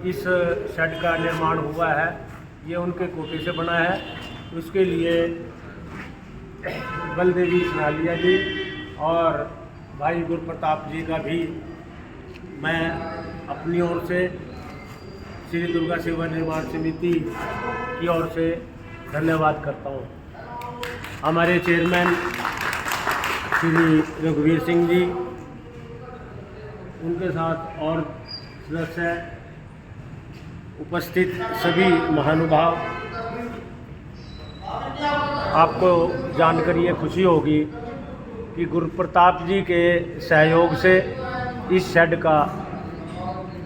इस शेड का निर्माण हुआ है, ये उनके कोटे से बना है। उसके लिए बलदेवी स्नालिया जी और भाई गुरप्रताप जी का भी मैं अपनी ओर से श्री दुर्गा सेवा निर्माण समिति की ओर से धन्यवाद करता हूँ। हमारे चेयरमैन श्री रघुवीर सिंह जी, उनके साथ और सदस्य, उपस्थित सभी महानुभाव, आपको जानकर ये खुशी होगी कि गुरुप्रताप जी के सहयोग से इस शेड का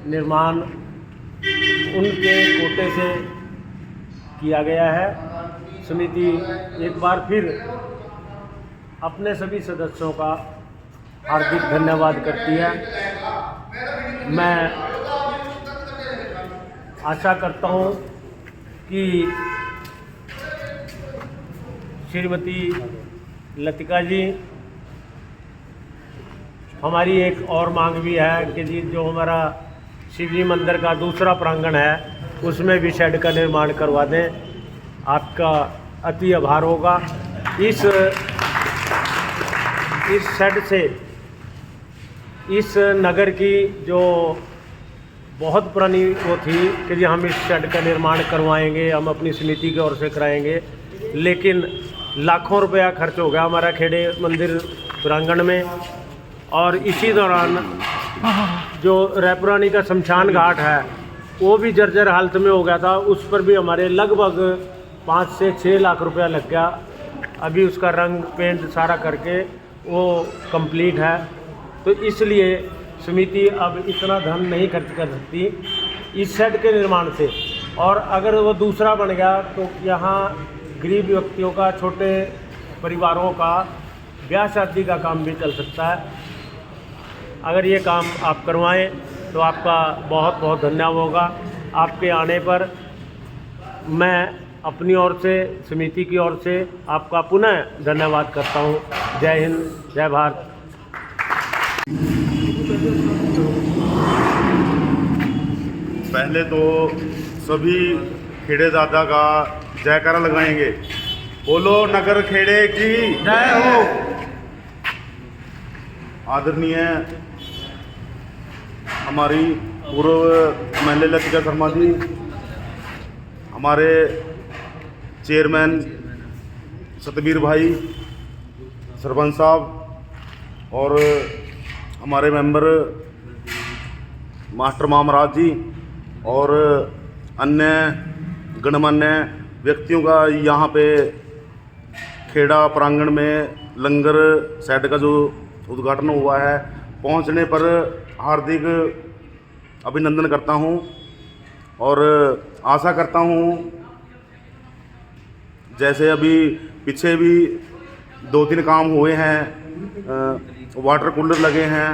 निर्माण उनके कोटे से किया गया है। समिति एक बार फिर अपने सभी सदस्यों का हार्दिक धन्यवाद करती है। मैं आशा करता हूँ कि श्रीमती लतिका जी, हमारी एक और मांग भी है कि जी जो हमारा शिवजी मंदिर का दूसरा प्रांगण है उसमें भी शेड का निर्माण करवा दें। आपका अति आभार होगा। इस शेड से इस नगर की जो बहुत पुरानी वो थी कि जी हम इस शेड का निर्माण करवाएंगे, हम अपनी समिति की ओर से कराएंगे, लेकिन लाखों रुपया खर्च हो गया हमारा खेड़े मंदिर प्रांगण में। और इसी दौरान जो रैपुरानी का शमशान घाट है वो भी जर्जर हालत में हो गया था, उस पर भी हमारे लगभग 5 से 6 लाख रुपया लग गया। अभी उसका रंग पेंट सारा करके वो कंप्लीट है, तो इसलिए समिति अब इतना धन नहीं खर्च कर सकती इस शेड के निर्माण से। और अगर वो दूसरा बन गया तो यहाँ गरीब व्यक्तियों का, छोटे परिवारों का ब्याह शादी का काम भी चल सकता है। अगर ये काम आप करवाएं तो आपका बहुत बहुत धन्यवाद होगा। आपके आने पर मैं अपनी ओर से, समिति की ओर से आपका पुनः धन्यवाद करता हूँ। जय हिंद, जय भारत। पहले तो सभी खेड़े दादा का जयकारा लगाएंगे। बोलो नगर खेड़े की जय हो। आदरणीय हमारी पूर्व महिला लतिका शर्मा जी, हमारे चेयरमैन सतबीर भाई, सरपंच साहब और हमारे मेंबर मास्टर मामराज जी और अन्य गणमान्य व्यक्तियों का यहाँ पे खेड़ा प्रांगण में लंगर शेड का जो उद्घाटन हुआ है, पहुँचने पर हार्दिक अभिनंदन करता हूँ और आशा करता हूँ जैसे अभी पीछे भी 2-3 काम हुए हैं, वाटर कूलर लगे हैं,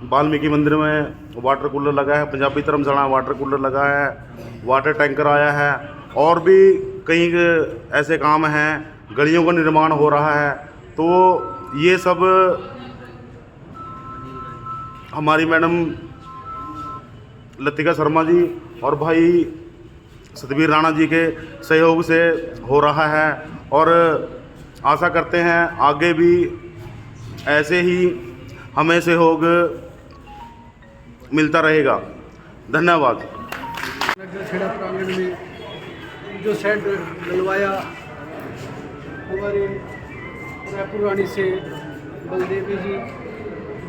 वाल्मीकि मंदिर में वाटर कूलर लगा है, पंजाबी धर्मशाला वाटर कूलर लगा है, वाटर टैंकर आया है, और भी कई ऐसे काम हैं, गलियों का निर्माण हो रहा है। तो ये सब हमारी मैडम लतिका शर्मा जी और भाई सतबीर राणा जी के सहयोग से हो रहा है और आशा करते हैं आगे भी ऐसे ही हमें सहयोग मिलता रहेगा। धन्यवाद। खेड़ा प्रांगण में जो शेड डलवाया हमारे रैपुरानी से बलदेवी जी,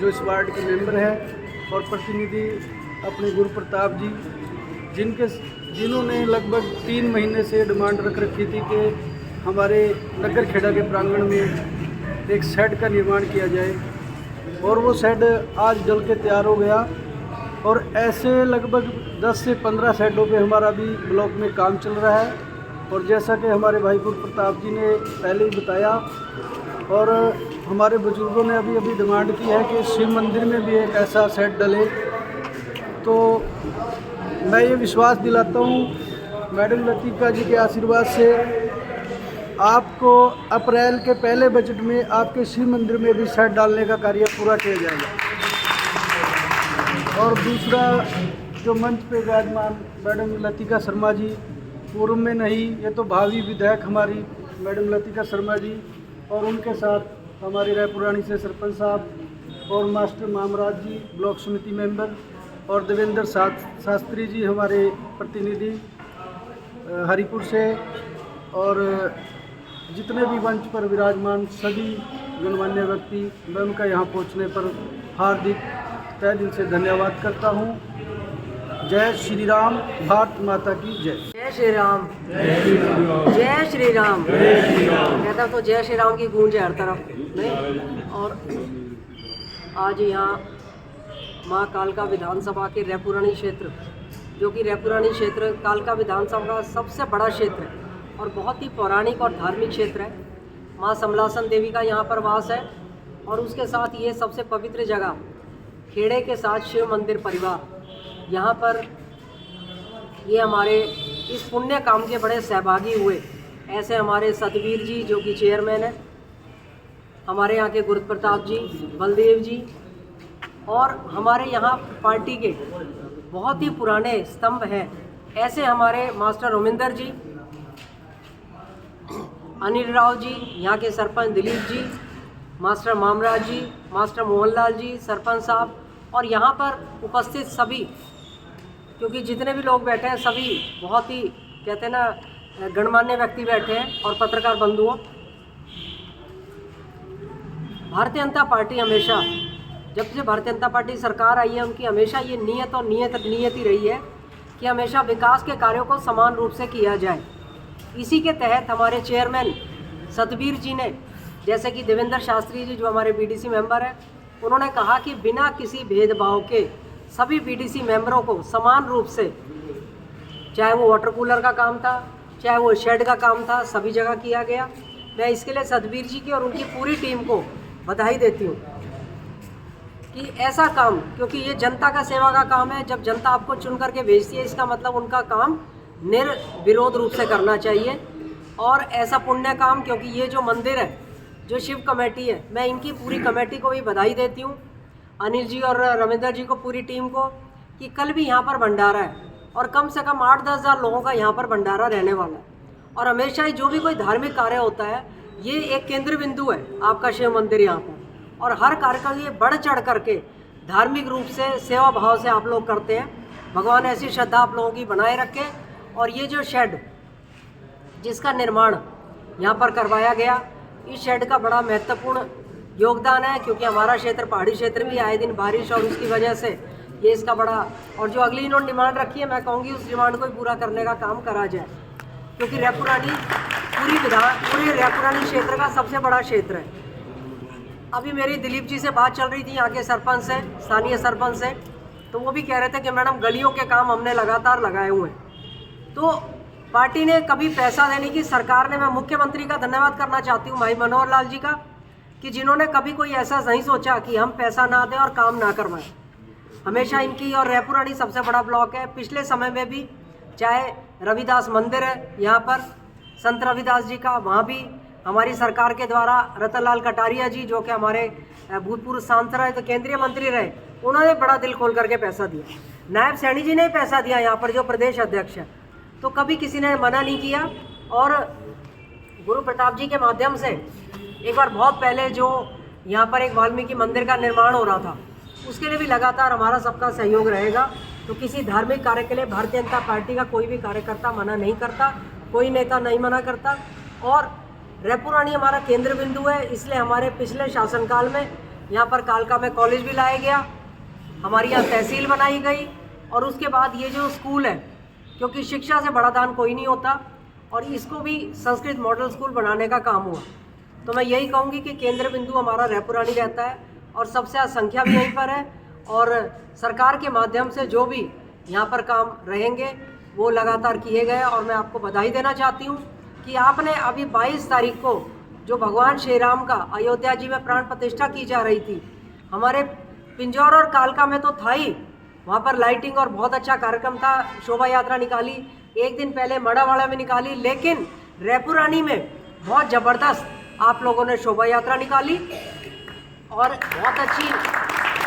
जो इस वार्ड के मेंबर है, और प्रतिनिधि अपने गुरुप्रताप जी, जिन्होंने लगभग 3 महीने से डिमांड रख रखी थी कि हमारे नगर खेड़ा के प्रांगण में एक शेड का निर्माण किया जाए, और वो शेड आज डल के तैयार हो गया। और ऐसे लगभग 10 से 15 शेडों पे हमारा भी ब्लॉक में काम चल रहा है। और जैसा कि हमारे भाई गुरुप्रताप जी ने पहले ही बताया, और हमारे बुजुर्गों ने अभी अभी डिमांड की है कि शिव मंदिर में भी एक ऐसा शेड डले। तो मैं ये विश्वास दिलाता हूँ मैडम लतिका जी के आशीर्वाद से आपको अप्रैल के पहले बजट में आपके शिव मंदिर में भी शेड डालने का कार्य पूरा किया जाएगा। और दूसरा जो मंच पे विराजमान मैडम लतिका शर्मा जी, पूर्व में नहीं, ये तो भावी विधायक हमारी मैडम लतिका शर्मा जी, और उनके साथ हमारे रायपुरानी से सरपंच साहब और मास्टर मामराज जी ब्लॉक समिति मेंबर, और देवेंद्र शास्त्री जी हमारे प्रतिनिधि हरिपुर से, और जितने भी मंच पर विराजमान सभी गणमान्य व्यक्ति, मैं उनका यहाँ पहुँचने पर हार्दिक तहे दिल से धन्यवाद करता हूँ। जय श्री राम, भारत माता की जय। जय श्री राम, जय श्री राम। कहता तो जय श्री राम की गूंज है हर तरफ नहीं। और आज यहाँ माँ कालका विधानसभा के रायपुरानी क्षेत्र, जो कि रायपुरानी क्षेत्र कालका विधानसभा का सबसे बड़ा क्षेत्र है और बहुत ही पौराणिक और धार्मिक क्षेत्र है। माँ समलासन देवी का यहाँ पर वास है और उसके साथ ये सबसे पवित्र जगह खेड़े के साथ शिव मंदिर परिवार, यहाँ पर ये हमारे इस पुण्य काम के बड़े सहभागी हुए। ऐसे हमारे सतवीर जी जो कि चेयरमैन है, हमारे यहाँ के गुरु प्रताप जी, बलदेव जी, और हमारे यहाँ पार्टी के बहुत ही पुराने स्तंभ हैं, ऐसे हमारे मास्टर रोमिंदर जी, अनिल राव जी, यहाँ के सरपंच दिलीप जी, मास्टर मामराज जी, मास्टर मोहनलाल जी, सरपंच साहब, और यहाँ पर उपस्थित सभी, क्योंकि जितने भी लोग बैठे हैं सभी बहुत ही कहते हैं ना गणमान्य व्यक्ति बैठे हैं, और पत्रकार बंधुओं। भारतीय जनता पार्टी हमेशा, जब से भारतीय जनता पार्टी सरकार आई है, उनकी हमेशा ये नीयत और नीयत ही रही है कि हमेशा विकास के कार्यों को समान रूप से किया जाए। इसी के तहत हमारे चेयरमैन सतवीर जी ने, जैसे कि देवेंद्र शास्त्री जी जो हमारे बीडीसी मेंबर हैं, उन्होंने कहा कि बिना किसी भेदभाव के सभी बीडीसी मेंबरों को समान रूप से, चाहे वो वाटर कूलर का काम था, चाहे वो शेड का काम था, सभी जगह किया गया। मैं इसके लिए सतवीर जी की और उनकी पूरी टीम को बधाई देती हूँ कि ऐसा काम, क्योंकि ये जनता का सेवा का काम है। जब जनता आपको चुन करके भेजती है, इसका मतलब उनका काम निर्विरोध रूप से करना चाहिए। और ऐसा पुण्य काम, क्योंकि ये जो मंदिर है, जो शिव कमेटी है, मैं इनकी पूरी कमेटी को भी बधाई देती हूँ, अनिल जी और रविंदर जी को, पूरी टीम को, कि कल भी यहाँ पर भंडारा है और कम से कम 8-10 हज़ार लोगों का यहाँ पर भंडारा रहने वाला है। और हमेशा ही जो भी कोई धार्मिक कार्य होता है, ये एक केंद्र बिंदु है आपका शिव मंदिर यहाँ पर, और हर कार्यक्रम ये बढ़ चढ़ करके धार्मिक रूप से सेवा भाव से आप लोग करते हैं। भगवान ऐसी श्रद्धा आप लोगों की बनाए रखे। और ये जो शेड जिसका निर्माण यहाँ पर करवाया गया, इस शेड का बड़ा महत्वपूर्ण योगदान है, क्योंकि हमारा क्षेत्र पहाड़ी क्षेत्र भी आए दिन बारिश, और उसकी वजह से ये इसका बड़ा, और जो अगली इन्होंने डिमांड रखी है, मैं कहूँगी उस डिमांड को भी पूरा करने का काम करा जाए, क्योंकि रायपुरानी पूरे रायपुरानी क्षेत्र का सबसे बड़ा क्षेत्र है। अभी मेरी दिलीप जी से बात चल रही थी, यहाँ के सरपंच से, स्थानीय सरपंच से, तो वो भी कह रहे थे कि मैडम गलियों के काम हमने लगातार लगाए हुए हैं। तो पार्टी ने कभी पैसा देने की, सरकार ने, मैं मुख्यमंत्री का धन्यवाद करना चाहती हूँ भाई मनोहर लाल जी का, कि जिन्होंने कभी कोई ऐसा नहीं सोचा कि हम पैसा ना दें और काम ना करवाएं। हमेशा इनकी, और रायपुरानी सबसे बड़ा ब्लॉक है, पिछले समय में भी चाहे रविदास मंदिर है यहाँ पर संत रविदास जी का, वहाँ भी हमारी सरकार के द्वारा रतनलाल कटारिया जी जो कि हमारे भूतपूर्व सांसद रहे, तो केंद्रीय मंत्री रहे, उन्होंने बड़ा दिल खोल करके पैसा दिया। नायब सैनी जी ने पैसा दिया यहाँ पर, जो प्रदेश अध्यक्ष है, तो कभी किसी ने मना नहीं किया। और गुरु प्रताप जी के माध्यम से एक बार बहुत पहले जो यहाँ पर एक वाल्मीकि मंदिर का निर्माण हो रहा था, उसके लिए भी लगातार हमारा सबका सहयोग रहेगा। तो किसी धार्मिक कार्य के लिए भारतीय जनता पार्टी का कोई भी कार्यकर्ता मना नहीं करता, कोई नेता नहीं मना करता। और रायपुरानी हमारा केंद्र बिंदु है, इसलिए हमारे पिछले शासनकाल में यहाँ पर कालका में कॉलेज भी लाया गया, हमारी यहाँ तहसील बनाई गई, और उसके बाद ये जो स्कूल है, क्योंकि शिक्षा से बड़ा दान कोई नहीं होता, और इसको भी संस्कृत मॉडल स्कूल बनाने का काम हुआ। तो मैं यही कहूँगी कि केंद्र बिंदु हमारा रायपुरानी रहता है, और सबसे संख्या भी यहीं पर है, और सरकार के माध्यम से जो भी यहाँ पर काम रहेंगे वो लगातार किए गए। और मैं आपको बधाई देना चाहती हूँ कि आपने अभी 22 तारीख को जो भगवान श्री राम का अयोध्या जी में प्राण प्रतिष्ठा की जा रही थी, हमारे पिंजौर और कालका में तो था ही, वहाँ पर लाइटिंग और बहुत अच्छा कार्यक्रम था, शोभा यात्रा निकाली, एक दिन पहले मड़ावाड़ा में निकाली, लेकिन रायपुरानी में बहुत ज़बरदस्त आप लोगों ने शोभा यात्रा निकाली, और बहुत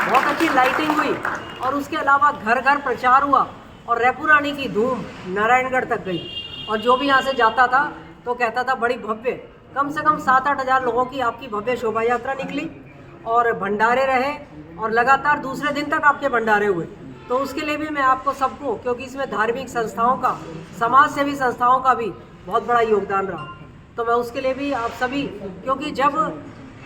बहुत अच्छी लाइटिंग हुई और उसके अलावा घर घर प्रचार हुआ और रेपुरानी की धूम नारायणगढ़ तक गई। और जो भी यहाँ से जाता था तो कहता था बड़ी भव्य, कम से कम 7-8 हज़ार लोगों की आपकी भव्य शोभा यात्रा निकली और भंडारे रहे और लगातार दूसरे दिन तक आपके भंडारे हुए। तो उसके लिए भी मैं आपको सबको, क्योंकि इसमें धार्मिक संस्थाओं का, समाज सेवी संस्थाओं का भी बहुत बड़ा योगदान रहा, तो मैं उसके लिए भी आप सभी, क्योंकि जब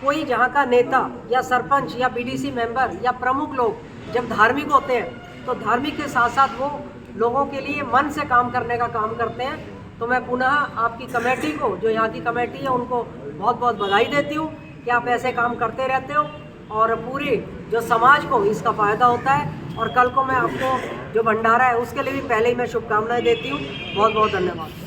कोई जहाँ का नेता या सरपंच या बीडीसी मेंबर या प्रमुख लोग जब धार्मिक होते हैं तो धार्मिक के साथ साथ वो लोगों के लिए मन से काम करने का काम करते हैं। तो मैं पुनः आपकी कमेटी को, जो यहाँ की कमेटी है, उनको बहुत बहुत बधाई देती हूँ कि आप ऐसे काम करते रहते हो और पूरे जो समाज को इसका फ़ायदा होता है। और कल को मैं आपको जो भंडारा है उसके लिए भी पहले ही मैं शुभकामनाएं देती हूँ। बहुत बहुत धन्यवाद।